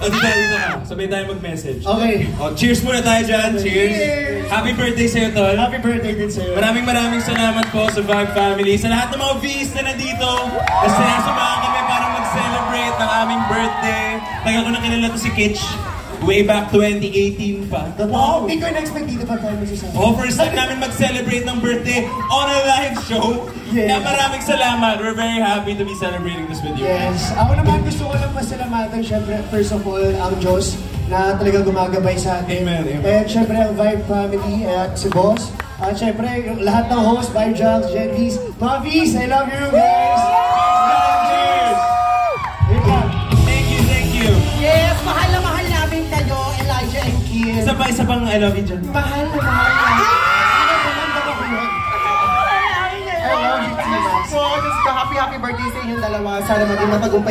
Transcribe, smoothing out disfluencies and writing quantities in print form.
Dito ka. Sabay tayo mag-message. Okay. Cheers muna tayo dyan. Cheers. Happy birthday sa'yo, Tol. Happy birthday din sa'yo. Maraming salamat po sa Vibe Family. Sa lahat ng mga V's na nandito, na sinasamahan kami para mag-celebrate ng aming birthday. Tagal ko na kilala to si Kitch. Way back 2018 pa. Wow! Hindi ko na-expect dito pa tayo magsasabi. First time namin mag-celebrate ng birthday on a live show. Yes. Kaya maraming salamat. We're very happy to be celebrating this with you. Yes. Ako naman gusto ko lang pasalamatan, syempre, first of all, ang Diyos na talaga gumagabay sa atin. Amen. At syempre, ang Vibe Family at si Boss. At syempre, lahat ng host, Vibe Jobs, Jen V's, mga V's, I love you guys! Cheers! Thank you. Yes, mahal na mahal namin kayo, Elijah and Kim. Isa pang I love you dyan. Mahal na mahal namin. I love you too much. So, just happy birthday sa inyong dalawa. Sana maging matagumpay.